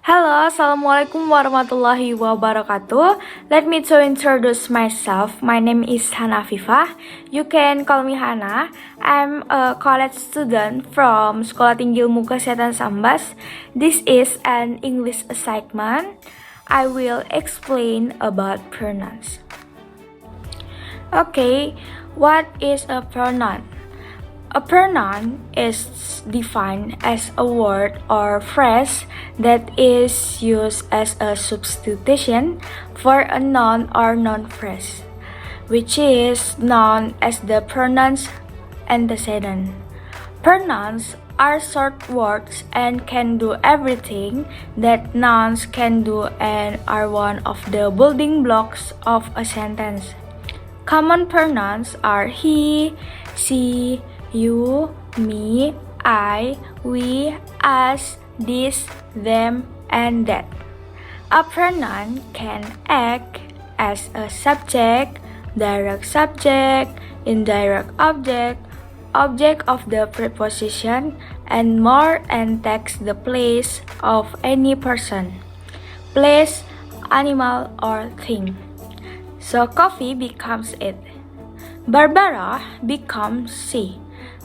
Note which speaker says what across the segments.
Speaker 1: Hello, Assalamualaikum warahmatullahi wabarakatuh. Let me to introduce myself. My name is Hana Afifah. You can call me Hana. I'm a college student from Sekolah Tinggi Ilmu Kesehatan Sambas. This is an English assignment. I will explain about pronouns. Okay, what is a pronoun? A pronoun is defined as a word or phrase that is used as a substitution for a noun or noun phrase, which is known as the pronoun's antecedent. Pronouns are short words and can do everything that nouns can do and are one of the building blocks of a sentence. Common pronouns are he, she, you, me, I, we, us, this, them, and that. A pronoun can act as a subject, direct subject, indirect object, object of the preposition, and more, and takes the place of any person, place, animal, or thing. So coffee becomes it. Barbara becomes she.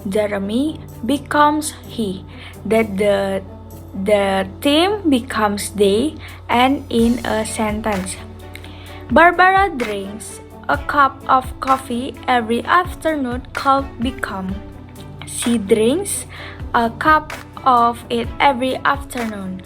Speaker 1: Jeremy becomes he. That the team becomes they, and in a sentence. Barbara drinks a cup of coffee every afternoon could become she drinks a cup of it every afternoon,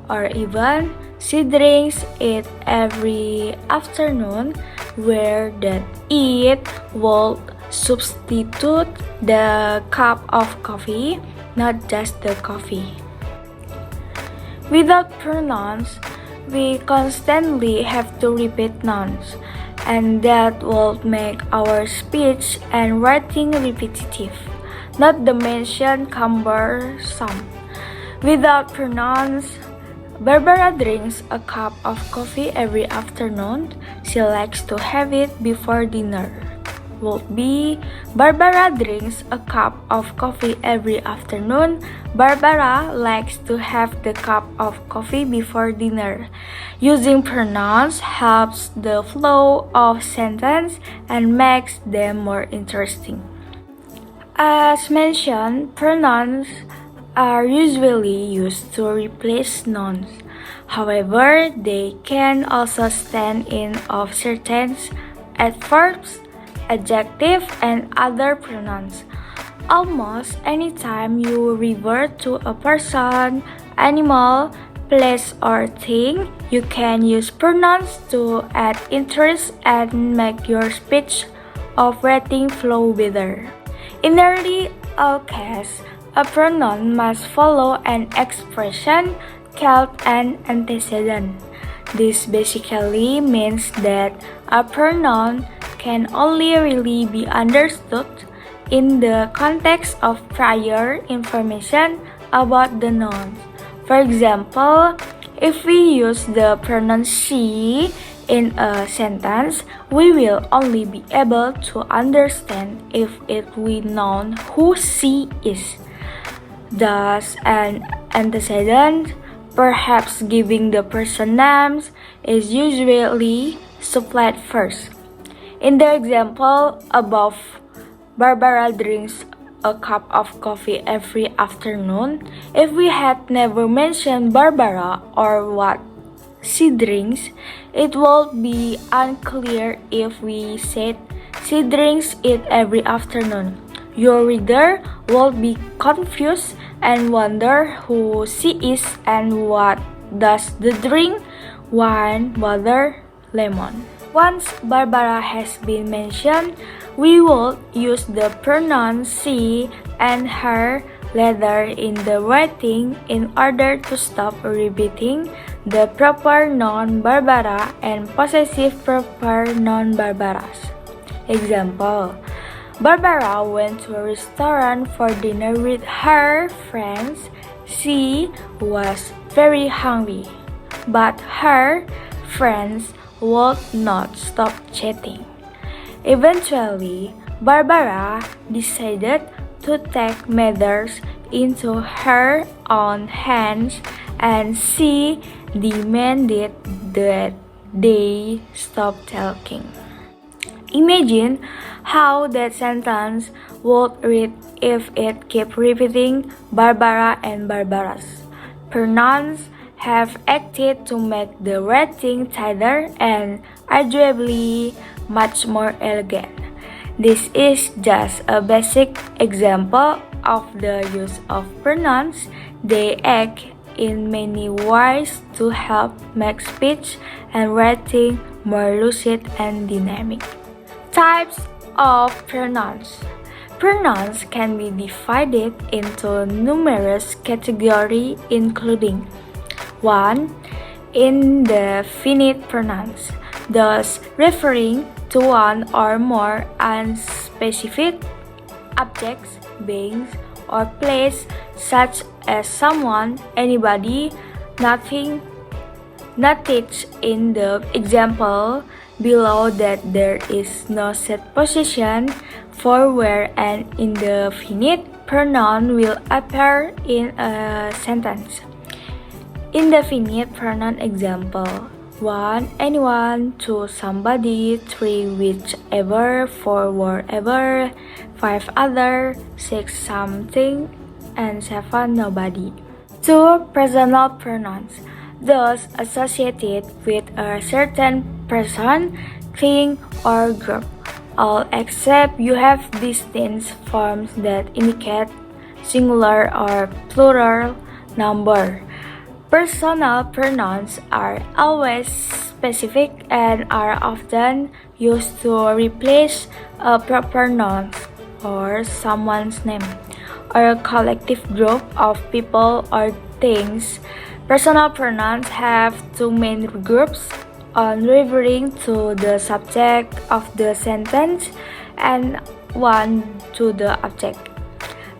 Speaker 1: or even she drinks it every afternoon, where that it would substitute the cup of coffee, not just the coffee. Without pronouns, we constantly have to repeat nouns, and that will make our speech and writing repetitive, not to mention cumbersome. Without pronouns, Barbara drinks a cup of coffee every afternoon. She likes to have it before dinner. Would be Barbara drinks a cup of coffee every afternoon. Barbara likes to have the cup of coffee before dinner. Using pronouns helps the flow of sentence and makes them more interesting. As mentioned, pronouns are usually used to replace nouns. However, they can also stand in of certain adverbs, adjective, and other pronouns. Almost anytime you refer to a person, animal, place, or thing, you can use pronouns to add interest and make your speech or writing flow better. In nearly all cases, a pronoun must follow an expression called an antecedent. This basically means that a pronoun can only really be understood in the context of prior information about the noun. For example, if we use the pronoun she in a sentence, we will only be able to understand if we know who she is. Thus, an antecedent, perhaps giving the person names, is usually supplied first. In the example above, Barbara drinks a cup of coffee every afternoon. If we had never mentioned Barbara or what she drinks, it would be unclear if we said she drinks it every afternoon. Your reader will be confused and wonder who she is and what does the drink, wine, water, lemon. Once Barbara has been mentioned, we will use the pronouns she and her later in the writing in order to stop repeating the proper noun Barbara and possessive proper noun Barbaras. Example: Barbara went to a restaurant for dinner with her friends. She was very hungry, but her friends would not stop chatting. Eventually, Barbara decided to take matters into her own hands and she demanded that they stop talking. Imagine how that sentence would read if it kept repeating Barbara and Barbaras. Pronouns have acted to make the writing tighter and arguably much more elegant. This is just a basic example of the use of pronouns. They act in many ways to help make speech and writing more lucid and dynamic. Types of pronouns. Pronouns can be divided into numerous categories including 1. Indefinite pronouns, thus referring to one or more unspecified objects, beings, or place such as someone, anybody, nothing. Notice in the example below that there is no set position for where an indefinite pronoun will appear in a sentence. Indefinite pronoun example: 1. Anyone, 2. Somebody, 3. Whichever, 4. Wherever, 5. Other, 6. Something, and 7. Nobody. 2. Personal pronouns, those associated with a certain person, thing, or group. All except you have distinct forms that indicate singular or plural number. Personal pronouns are always specific and are often used to replace a proper noun or someone's name, or a collective group of people or things. Personal pronouns have two main groups, one referring to the subject of the sentence and one to the object.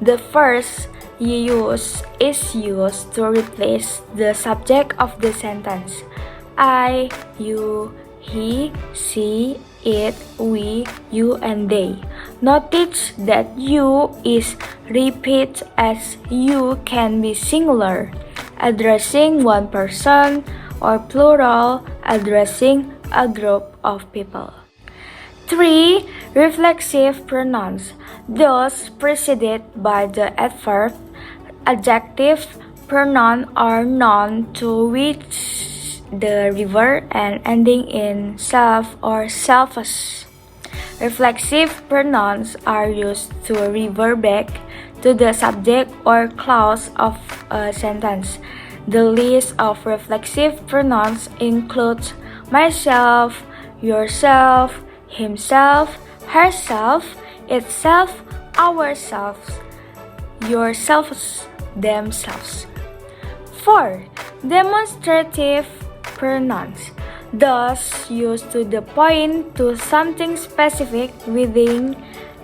Speaker 1: The first is used to replace the subject of the sentence. I, you, he, she, it, we, you, and they. Notice that you is repeated as you can be singular, addressing one person, or plural, addressing a group of people. 3. Reflexive pronouns, those preceded by the adverb, adjective, pronoun, or noun to which the reverb and ending in self or selfless. Reflexive pronouns are used to refer back to the subject or clause of a sentence. The list of reflexive pronouns includes myself, yourself, himself, herself, itself, ourselves, yourselves, themselves. 4. Demonstrative pronouns, thus used to point to something specific within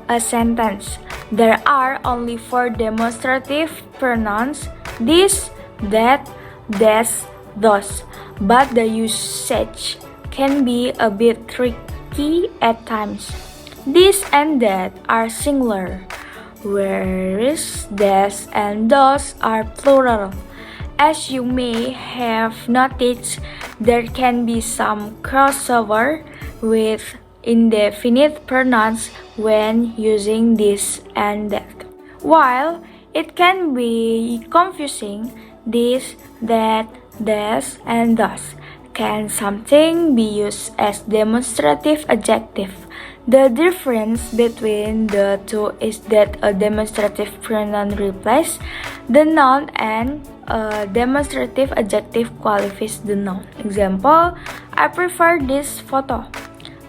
Speaker 1: a sentence. There are only 4 demonstrative pronouns: this, that, this, those, but the usage can be a bit tricky at times. This and that are singular, whereas this and those are plural. As you may have noticed, there can be some crossover with indefinite pronouns when using this and that. While it can be confusing, this, that, this, and thus can sometimes be used as demonstrative adjective. The difference between the two is that a demonstrative pronoun replaces the noun and a demonstrative adjective qualifies the noun. Example: I prefer this photo.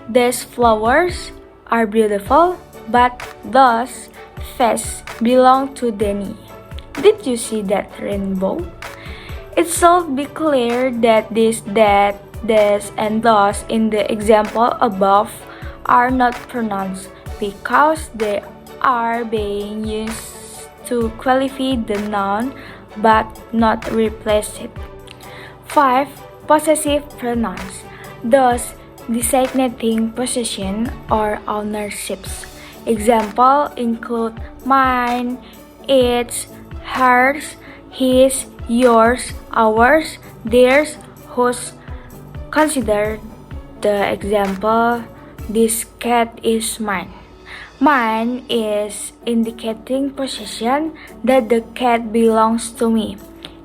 Speaker 1: These flowers are beautiful, but those fish belong to Danny. Did you see that rainbow? It should be clear that this, that, this, and those in the example above are not pronouns because they are being used to qualify the noun but not replace it. 5. Possessive pronouns, thus designating possession or ownerships. Example include mine, its, hers, his, yours, ours, theirs, whose. Consider the example, this cat is mine. Mine is indicating possession, that the cat belongs to me.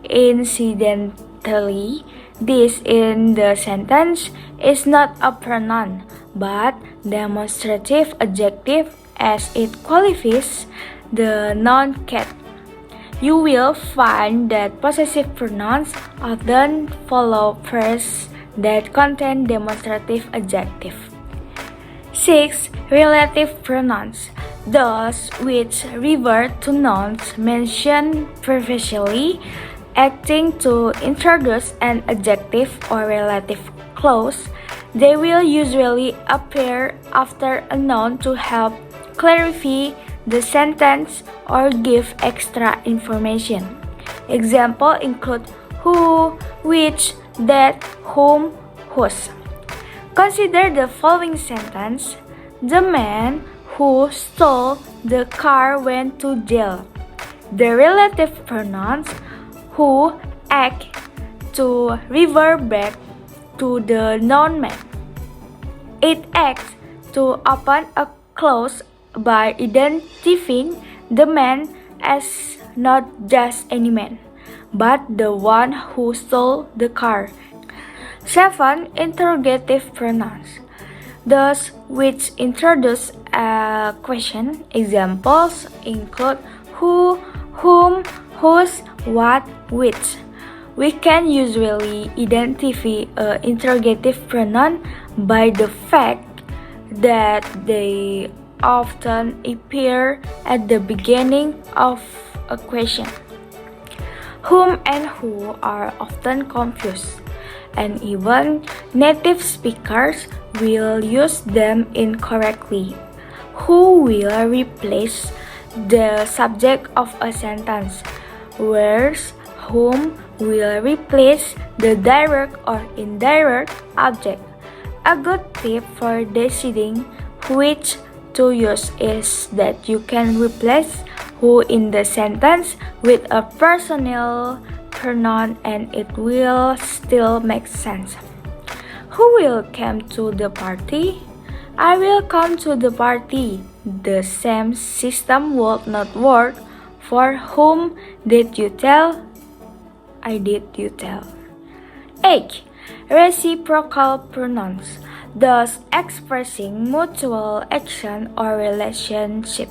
Speaker 1: Incidentally, this in the sentence is not a pronoun, but demonstrative adjective as it qualifies the noun cat. You will find that possessive pronouns often follow phrases that contain demonstrative adjective. 6. Relative pronouns, those which revert to nouns mentioned previously, acting to introduce an adjective or relative clause. They will usually appear after a noun to help clarify the sentence or give extra information. Examples include who, which, that, whom, whose. Consider the following sentence. The man who stole the car went to jail. The relative pronouns who act to revert back to the noun man. It acts to open a clause by identifying the man as not just any man, but the one who stole the car. 7. Interrogative pronouns, those which introduce a question. Examples include who, whom, whose, what, which. We can usually identify an interrogative pronoun by the fact that they often appear at the beginning of a question. Whom and who are often confused, and even native speakers will use them incorrectly. Who will replace the subject of a sentence, whereas whom will replace the direct or indirect object. A good tip for deciding which to use is that you can replace who in the sentence with a personal pronoun and it will still make sense. Who will come to the party? I will come to the party. The same system would not work for whom did you tell? I did you tell. 8. Reciprocal pronouns, thus expressing mutual action or relationship.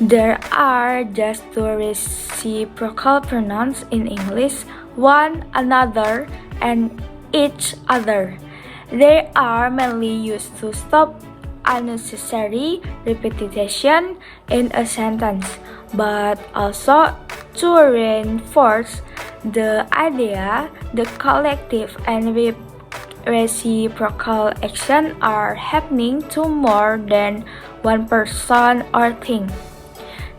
Speaker 1: There are just 2 reciprocal pronouns in English, one, another, and each other. They are mainly used to stop unnecessary repetition in a sentence, but also to reinforce the idea the collective and reciprocal action are happening to more than one person or thing.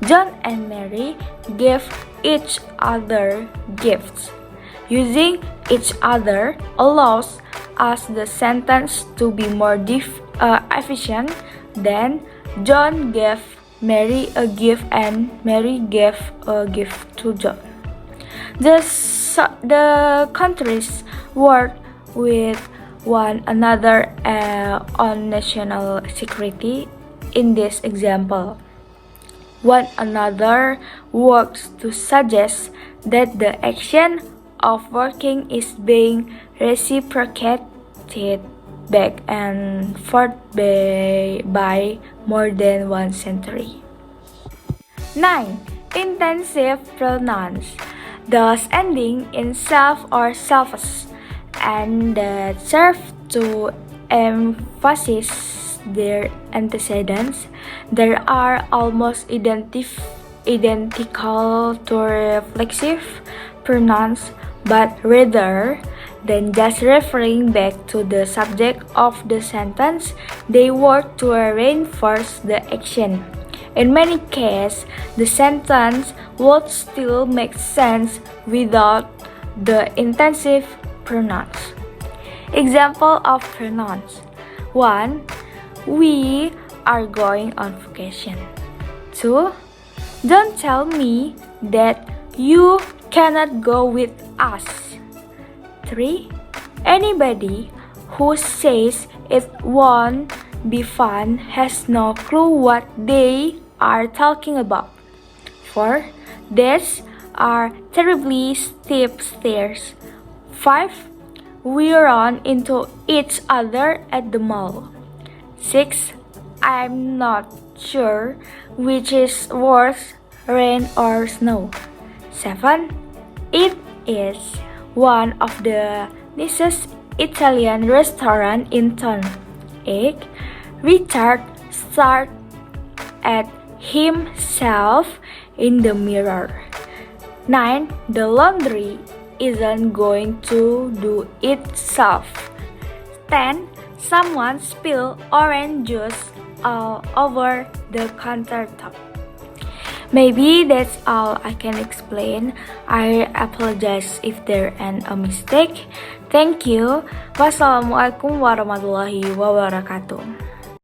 Speaker 1: John and Mary gave each other gifts. Using each other allows us the sentence to be more efficient than John gave Mary a gift and Mary gave a gift to John. The countries work with one another on national security. In this example, one another works to suggest that the action of working is being reciprocated back and forth by more than one century. 9. Intensive pronouns, thus ending in self or selfs, and that serve to emphasize their antecedents. They are almost identical to reflexive pronouns, but rather than just referring back to the subject of the sentence, they work to reinforce the action. In many cases, the sentence would still make sense without the intensive pronouns. Example of pronouns: 1. We are going on vacation. 2. Don't tell me that You cannot go with us. 3. Anybody who says it won't be fun has no clue what they are talking about. 4. These are terribly steep stairs. 5. We run into each other at the mall. 6. I'm not sure which is worse, rain or snow. 7. It is one of the nicest Italian restaurant in town. 8. Richard stared at himself in the mirror. 9. The laundry isn't going to do itself. 10. Someone spilled orange juice all over the countertop. Maybe that's all I can explain. I apologize if there is a mistake. Thank you. Wassalamualaikum warahmatullahi wabarakatuh.